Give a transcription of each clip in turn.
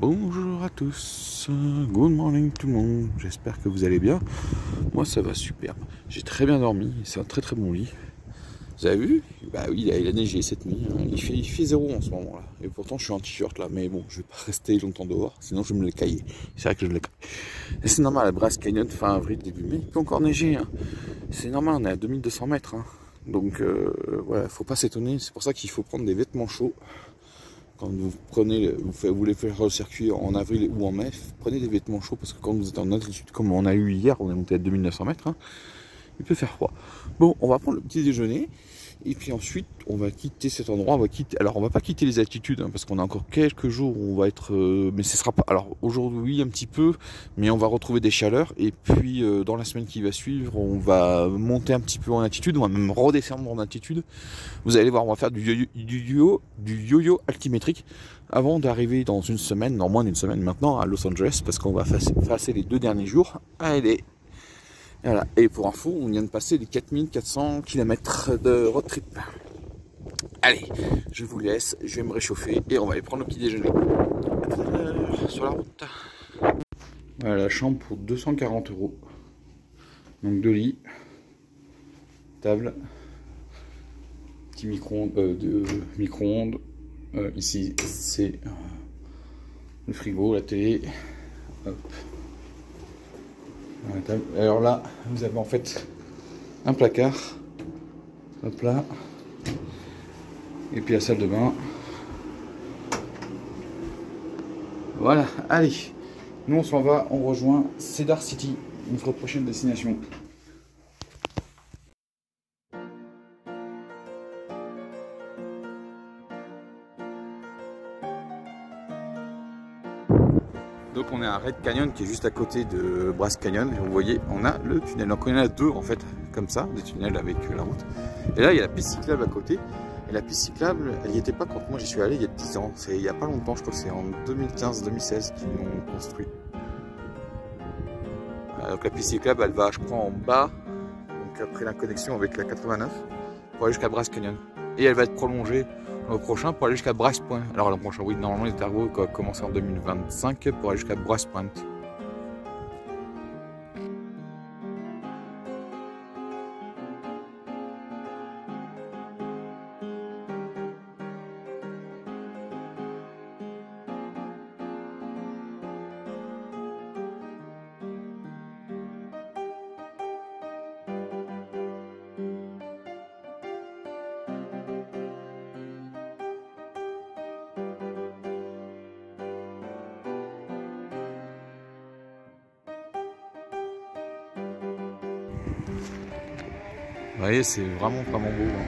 Bonjour à tous, good morning tout le monde, j'espère que vous allez bien. Moi ça va super, j'ai très bien dormi, c'est un très bon lit. Vous avez vu? Bah oui, il a neigé cette nuit, hein. Il fait 0 en ce moment là. Et pourtant je suis en t-shirt là, mais bon, je vais pas rester longtemps dehors, sinon je vais me le cailler. C'est vrai que je le caille. Et c'est normal, à Bryce Canyon, fin avril, début mai, il peut encore neiger, hein. C'est normal, on est à 2200 mètres, hein. Donc voilà, faut pas s'étonner, c'est pour ça qu'il faut prendre des vêtements chauds. Quand vous prenez, vous voulez faire le circuit en avril ou en mai, prenez des vêtements chauds parce que quand vous êtes en altitude, comme on a eu hier, on est monté à 2900 mètres, hein, il peut faire froid. Bon, on va prendre le petit déjeuner et puis ensuite on va quitter cet endroit. Alors on va pas quitter les altitudes, hein, parce qu'on a encore quelques jours où on va être, mais ce sera pas. Alors aujourd'hui un petit peu, mais on va retrouver des chaleurs et puis dans la semaine qui va suivre, on va monter un petit peu en altitude, on va même redescendre en altitude. Vous allez voir, on va faire du yo-yo altimétrique avant d'arriver dans une semaine, dans moins d'une semaine maintenant, à Los Angeles, parce qu'on va passer les 2 derniers jours. Allez, voilà. Et pour info, on vient de passer les 4400 km de road trip. Allez, je vous laisse, je vais me réchauffer et on va aller prendre le petit déjeuner. À tout à l'heure, sur la route. Voilà, la chambre pour 240 €. Donc 2 lits, table, petit micro-ondes, ici c'est le frigo, la télé. Hop. Alors là, vous avez en fait un placard, hop là, et puis la salle de bain. Voilà, allez, nous on s'en va, on rejoint Cedar City, notre prochaine destination. Donc on est à Red Canyon qui est juste à côté de Bryce Canyon et vous voyez on a le tunnel. Donc on en a 2 en fait comme ça, des tunnels avec la route. Et là il y a la piste cyclable à côté. Et la piste cyclable elle n'y était pas quand moi j'y suis allé il y a 10 ans. C'est il n'y a pas longtemps, je crois que c'est en 2015-2016 qu'ils l'ont construit. Donc la piste cyclable elle va je crois en bas, donc après la connexion avec la 89 pour aller jusqu'à Bryce Canyon. Et elle va être prolongée au prochain pour aller jusqu'à Bryce Point. Alors le prochain, oui, normalement les travaux vont commencer en 2025 pour aller jusqu'à Bryce Point. Vous voyez, c'est vraiment beau, hein.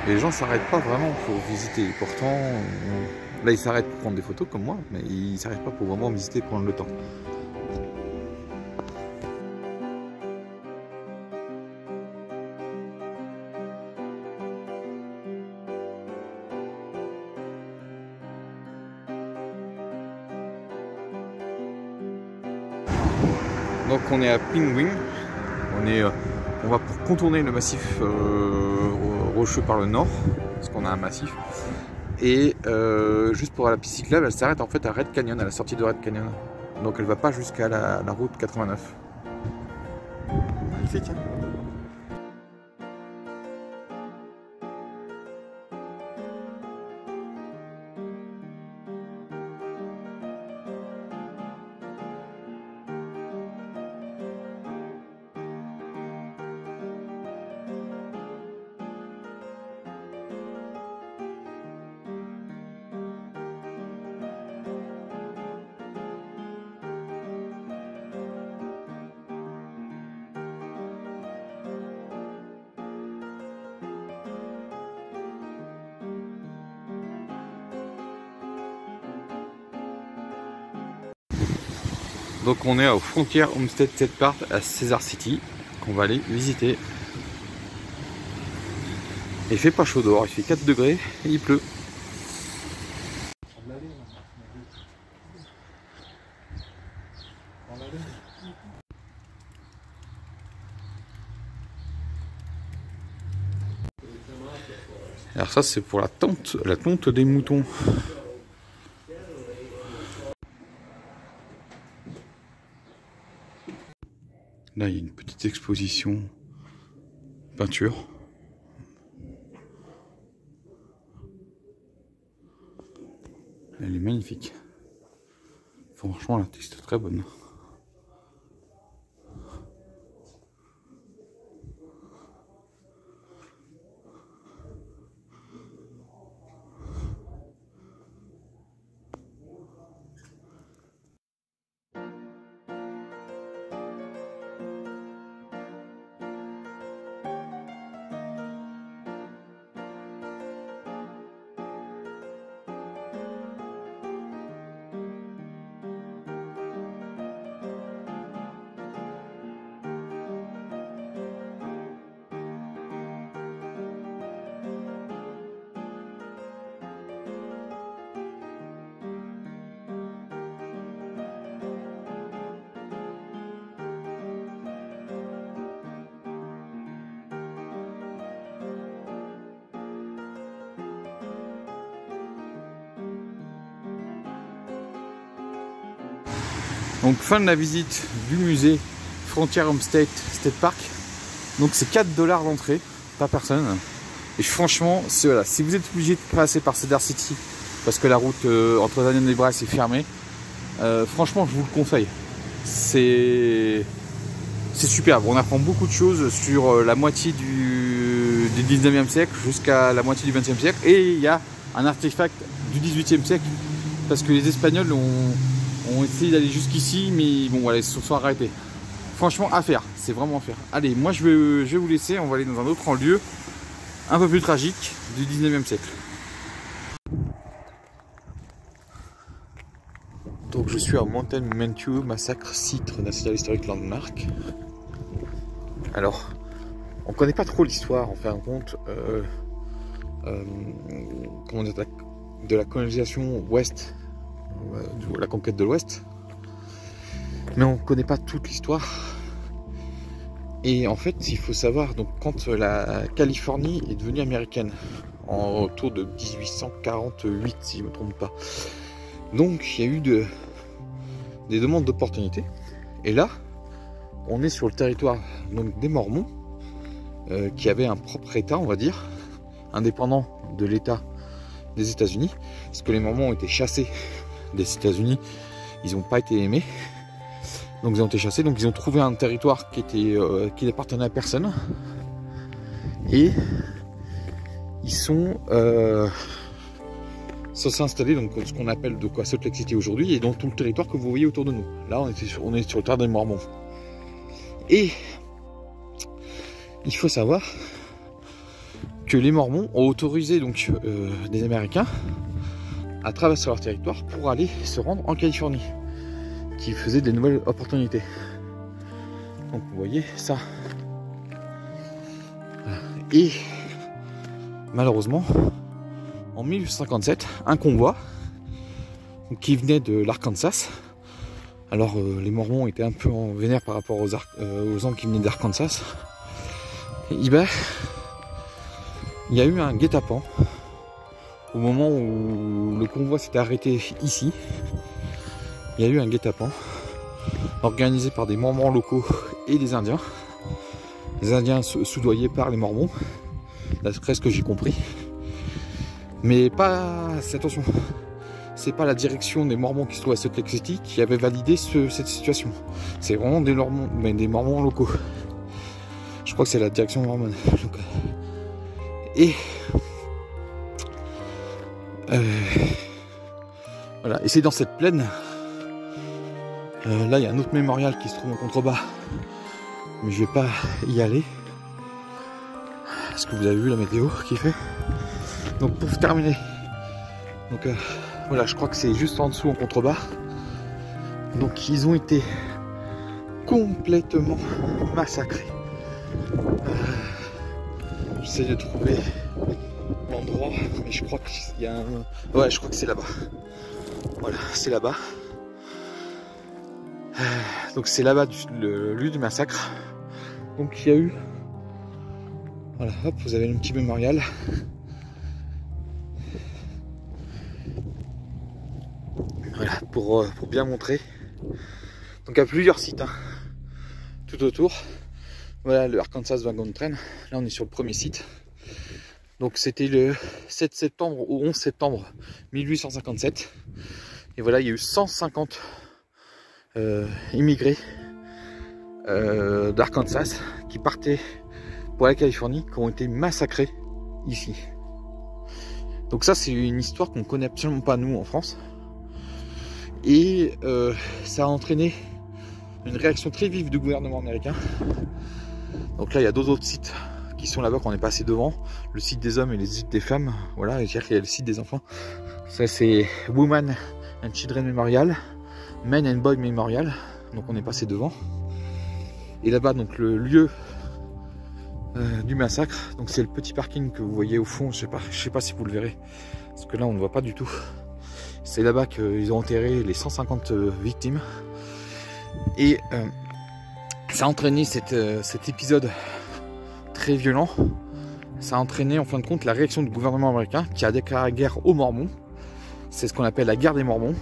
Et les gens s'arrêtent pas vraiment pour visiter. Pourtant, là ils s'arrêtent pour prendre des photos comme moi, mais ils s'arrêtent pas pour vraiment visiter, prendre le temps. Donc on est à Penguin. On va pour contourner le massif rocheux par le nord, parce qu'on a un massif. Et juste pour la piste cyclable, elle s'arrête en fait à Red Canyon, à la sortie de Red Canyon. Donc elle va pas jusqu'à la route 89. Magnifique, hein. Donc on est au Frontier Homestead State Park à Cedar City, qu'on va aller visiter. Il fait pas chaud dehors, il fait 4 degrés et il pleut. Alors ça c'est pour la tonte des moutons. Là, il y a une petite exposition peinture. Elle est magnifique. Franchement, l'artiste est très bonne. Donc fin de la visite du musée Frontier Home State Park. Donc c'est 4 $ l'entrée par personne. Et franchement, voilà, si vous êtes obligé de passer par Cedar City parce que la route entre Daniel et Bryce est fermée, franchement je vous le conseille. C'est superbe. On apprend beaucoup de choses sur la moitié du 19e siècle jusqu'à la moitié du 20e siècle. Et il y a un artefact du 18e siècle parce que les Espagnols ont essayé d'aller jusqu'ici, mais bon voilà, ils se sont arrêtés. Franchement, à faire, c'est vraiment à faire. Allez, moi je vais vous laisser, on va aller dans un autre lieu un peu plus tragique du 19e siècle. Donc je suis à Mountain Mementou Massacre Site National Historic Landmark. Alors, on connaît pas trop l'histoire en fin de compte comment dire, de la colonisation ouest, de la conquête de l'ouest, mais on connaît pas toute l'histoire. Et en fait, il faut savoir, donc quand la Californie est devenue américaine autour de 1848 si je me trompe pas, donc il y a eu des demandes d'opportunités. Et là, on est sur le territoire donc, des Mormons, qui avaient un propre État, on va dire, indépendant de l'État des États-Unis, parce que les Mormons ont été chassés des États-Unis, ils n'ont pas été aimés, donc ils ont été chassés, donc ils ont trouvé un territoire qui n'appartenait à personne, et ils sont installés donc ce qu'on appelle de quoi Salt Lake City aujourd'hui, et dans tout le territoire que vous voyez autour de nous. Là, on est sur le territoire des Mormons. Et il faut savoir que les Mormons ont autorisé donc des Américains à traverser leur territoire pour aller se rendre en Californie, qui faisait des nouvelles opportunités. Donc vous voyez ça. Et malheureusement, en 1857, un convoi qui venait de l'Arkansas. Alors les Mormons étaient un peu en vénère par rapport aux gens qui venaient d'Arkansas. Et ben, il y a eu un guet-apens au moment où le convoi s'était arrêté ici. Il y a eu un guet-apens organisé par des Mormons locaux et des Indiens. Les Indiens soudoyés par les Mormons, d'après ce que j'ai compris. Mais pas, attention, c'est pas la direction des Mormons qui se trouve à Salt Lake City qui avait validé cette situation. C'est vraiment des Mormons locaux. Je crois que c'est la direction mormone. Et voilà, et c'est dans cette plaine. Là, il y a un autre mémorial qui se trouve en contrebas, mais je vais pas y aller parce que vous avez vu la météo qu'il fait. Donc pour terminer, donc voilà, je crois que c'est juste en dessous en contrebas. Donc ils ont été complètement massacrés. J'essaie de trouver l'endroit, mais je crois qu'il y a un... Ouais, je crois que c'est là-bas. Voilà, c'est là-bas. Donc c'est là-bas le lieu du massacre. Donc il y a eu... Voilà, hop, vous avez un petit mémorial. Voilà, pour bien montrer. Donc il y a plusieurs sites. Hein. tout autour. Voilà le Arkansas Wagon Train. Là on est sur le premier site. Donc c'était le 7 septembre au 11 septembre 1857. Et voilà, il y a eu 150 immigrés d'Arkansas qui partaient pour la Californie, qui ont été massacrés ici. Donc ça c'est une histoire qu'on connaît absolument pas nous en France. Et ça a entraîné une réaction très vive du gouvernement américain. Donc là il y a deux autres sites qui sont là-bas qu'on est passé devant, le site des hommes et le site des femmes. Voilà, et il y a le site des enfants. Ça c'est Women and Children Memorial, Men and Boy Memorial. Donc on est passé devant. Et là-bas donc le lieu du massacre. Donc c'est le petit parking que vous voyez au fond. Je sais pas si vous le verrez, parce que là on ne voit pas du tout. C'est là-bas qu'ils ont enterré les 150 victimes. Et ça a entraîné cet épisode très violent. Ça a entraîné en fin de compte la réaction du gouvernement américain qui a déclaré guerre aux Mormons. C'est ce qu'on appelle la guerre des Mormons.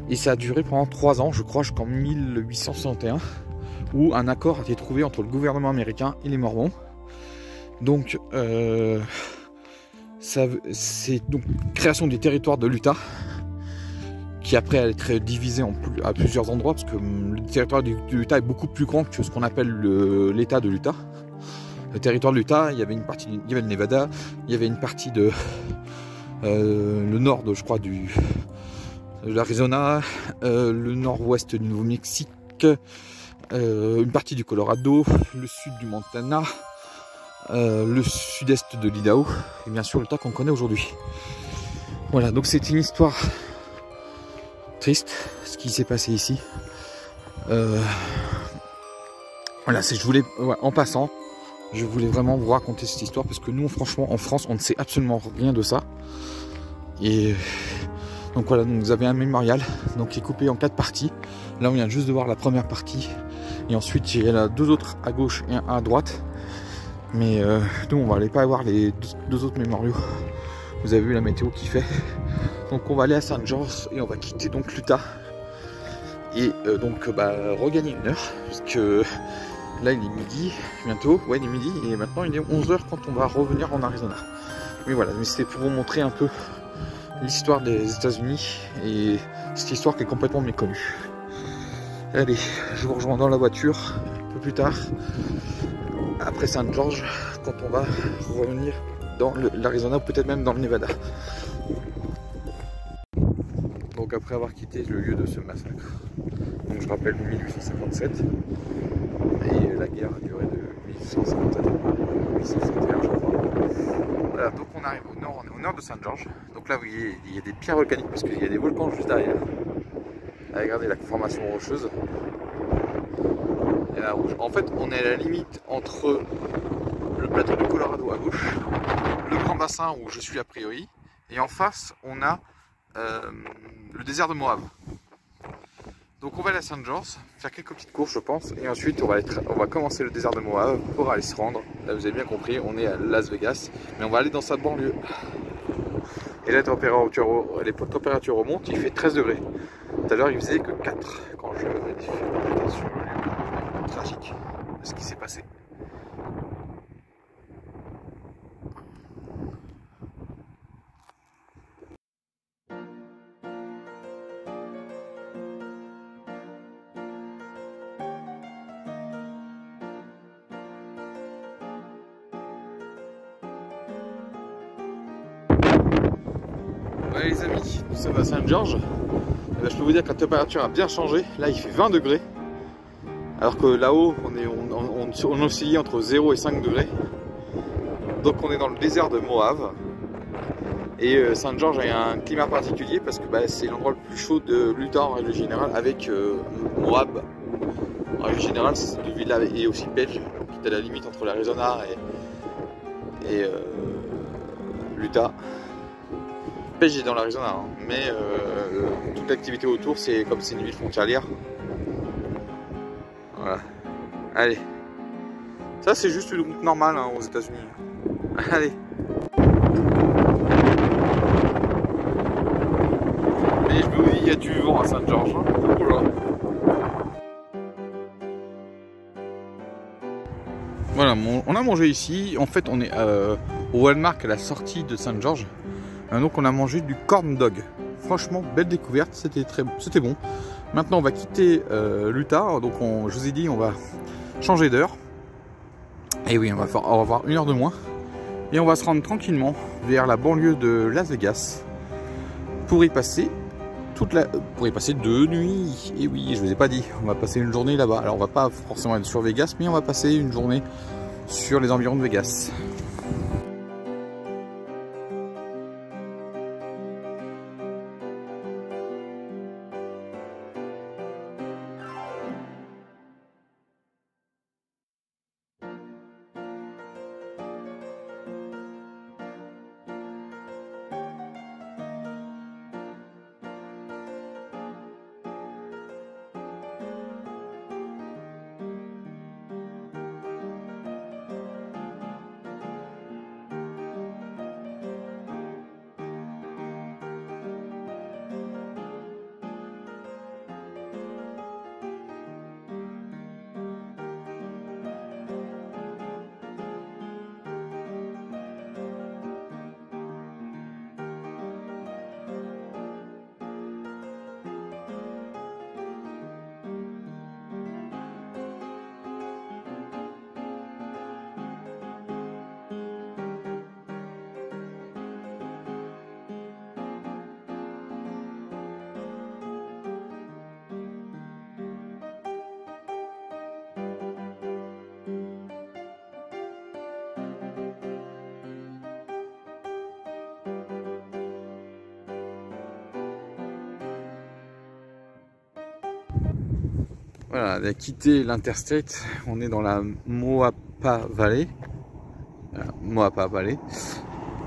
Et ça a duré pendant 3 ans, je crois, jusqu'en 1861, où un accord a été trouvé entre le gouvernement américain et les Mormons. Donc, c'est donc création des territoires de l'Utah, qui après allait être divisé à plusieurs endroits, parce que le territoire de l'Utah est beaucoup plus grand que ce qu'on appelle l'État de l'Utah. Le territoire de l'Utah, il y avait une partie, il y avait le Nevada, il y avait une partie de le nord, je crois, de l'Arizona, le nord-ouest du Nouveau-Mexique, une partie du Colorado, le sud du Montana, le sud-est de l'Idaho, et bien sûr l'Utah qu'on connaît aujourd'hui. Voilà, donc c'est une histoire triste, ce qui s'est passé ici. Voilà, je voulais, ouais, en passant, je voulais vraiment vous raconter cette histoire, parce que nous, franchement, en France, on ne sait absolument rien de ça. Et donc voilà, donc vous avez un mémorial donc qui est coupé en 4 parties. Là, on vient juste de voir la première partie, et ensuite il y en a 2 autres à gauche et un à droite. Mais nous, on va aller pas voir les deux autres mémoriaux. Vous avez vu la météo qu'il fait. Donc on va aller à St. George et on va quitter donc l'Utah. Et donc regagner 1 heure, puisque là il est midi bientôt. Ouais, il est midi et maintenant il est 11 h quand on va revenir en Arizona. Mais voilà, mais c'était pour vous montrer un peu l'histoire des États-Unis et cette histoire qui est complètement méconnue. Allez, je vous rejoins dans la voiture un peu plus tard, après St. George, quand on va revenir dans l'Arizona, peut-être même dans le Nevada. Donc après avoir quitté le lieu de ce massacre, donc je rappelle 1857, et la guerre a duré de 1857 à 1861 je crois. Voilà, donc on arrive au nord, on est au nord de St. George. Donc là vous voyez, il y a des pierres volcaniques parce qu'il y a des volcans juste derrière. Regardez la formation rocheuse. Et la rouge. En fait, on est à la limite entre le plateau du Colorado à gauche, le grand bassin où je suis a priori, et en face, on a le désert de Moab. Donc on va aller à St. George, faire quelques petites courses je pense, et ensuite on va commencer le désert de Moab pour aller se rendre. Là vous avez bien compris, on est à Las Vegas, mais on va aller dans sa banlieue. Et la température remonte, il fait 13 degrés. Tout à l'heure il faisait que 4 quand j'étais sur le lieu tragique de ce qui s'est passé. Ouais les amis, nous sommes à St. George. Et ben, je peux vous dire que la température a bien changé. Là il fait 20 degrés. Alors que là-haut on oscille entre 0 et 5 degrés. Donc on est dans le désert de Moab. Et St. George a un climat particulier parce que c'est l'endroit le plus chaud de l'Utah en règle générale, avec Moab. En règle générale c'est une ville et aussi belge, qui est à la limite entre l'Arizona et l'Utah. Page est dans l'Arizona, hein, mais toute l'activité autour, c'est comme c'est une ville frontalière. Voilà. Allez. Ça, c'est juste une route normale hein, aux États-Unis. Allez. Mais je vous dis, il y a du vent à St. George. Hein. Oula. on a mangé ici. En fait, on est au Walmart à la sortie de Saint-Georges. Donc on a mangé du corn dog. Franchement, belle découverte, c'était bon. Maintenant, on va quitter l'Utah. Donc je vous ai dit, on va changer d'heure. Et oui, on va avoir 1 heure de moins. Et on va se rendre tranquillement vers la banlieue de Las Vegas pour y passer pour y passer 2 nuits. Et oui, je vous ai pas dit, on va passer une journée là-bas. Alors on va pas forcément être sur Vegas, mais on va passer une journée sur les environs de Vegas. Voilà, on a quitté l'Interstate, on est dans la Moapa Valley. Moapa Valley.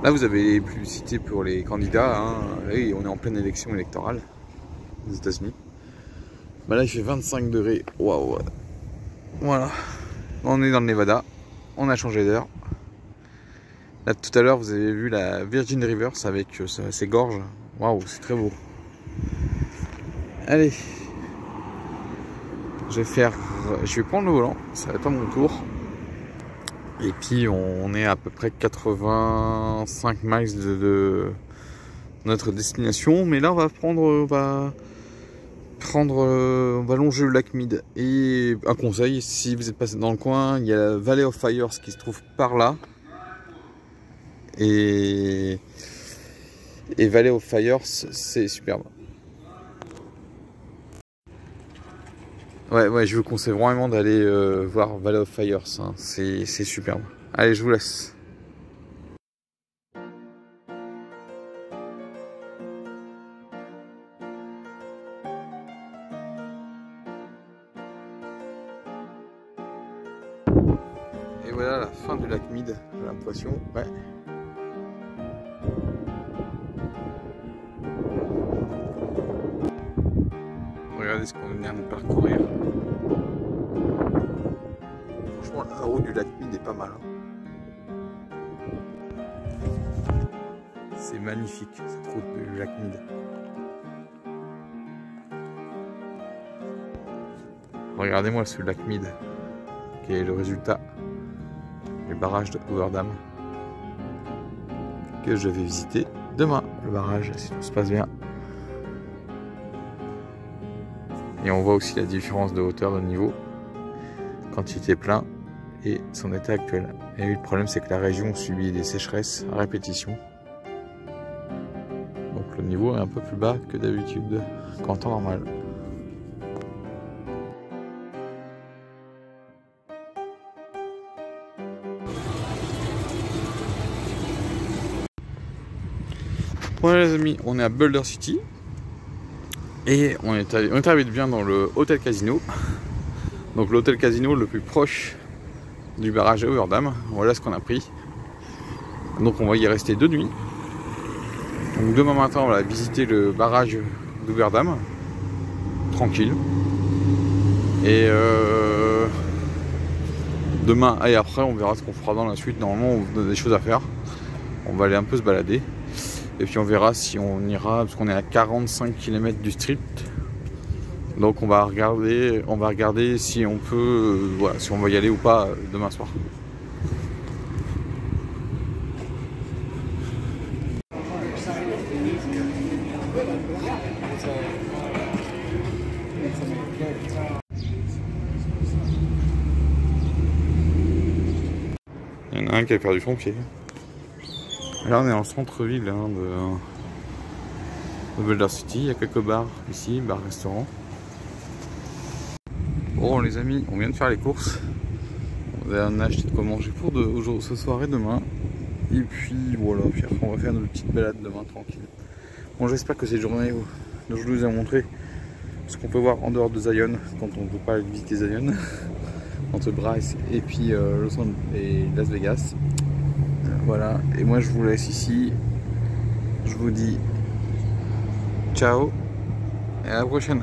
Là, vous avez les publicités pour les candidats. Hein. Et on est en pleine élection électorale aux États-Unis. Bah là, il fait 25 degrés. Waouh! Voilà. On est dans le Nevada. On a changé d'heure. Là, tout à l'heure, vous avez vu la Virgin River avec ses gorges. Waouh, c'est très beau. Allez. Je vais prendre le volant, ça va être à mon tour. Et puis on est à peu près 85 miles de notre destination. Mais là on va longer le lac Mead. Et un conseil, si vous êtes passé dans le coin, il y a la Valley of Fires qui se trouve par là. Et Valley of Fires, c'est superbe. Ouais, je vous conseille vraiment d'aller voir Valley of Fires, hein. C'est superbe. Allez, je vous laisse. Et voilà la fin du lac Mead, j'ai l'impression. Ouais. Regardez ce qu'on vient de parcourir. Franchement, la route du lac Mead est pas mal. C'est magnifique cette route du lac Mead. Regardez-moi ce lac Mead, qui est le résultat du barrage de Hoover Dam que je vais visiter demain. Le barrage, si tout se passe bien. Et on voit aussi la différence de hauteur de niveau quand il était plein et son état actuel. Et le problème, c'est que la région subit des sécheresses à répétition. Donc le niveau est un peu plus bas que d'habitude, qu'en temps normal. Voilà les amis, on est à Boulder City. Et on est arrivé bien dans le hôtel casino. Donc l'hôtel casino le plus proche du barrage de Hoover Dam. Voilà ce qu'on a pris. Donc on va y rester 2 nuits. Donc demain matin on va visiter le barrage d'Hoover Dam. Tranquille. Et demain et après on verra ce qu'on fera dans la suite. Normalement on a des choses à faire. On va aller un peu se balader. Et puis on verra si on ira, parce qu'on est à 45 km du strip. Donc on va regarder si on peut, voilà, si on va y aller ou pas demain soir. Il y en a un qui a perdu son pied. Là on est en centre-ville hein, de Boulder City, il y a quelques bars ici, bars, restaurants. Bon les amis, on vient de faire les courses. On a acheté de quoi manger pour ce soir et demain. Et puis voilà, puis après on va faire notre petite balade demain tranquille. Bon j'espère que cette journée dont je vous ai montré ce qu'on peut voir en dehors de Zion quand on ne peut pas visiter Zion entre Bryce et puis Los Angeles et Las Vegas. Voilà, et moi je vous laisse ici. Je vous dis ciao et à la prochaine.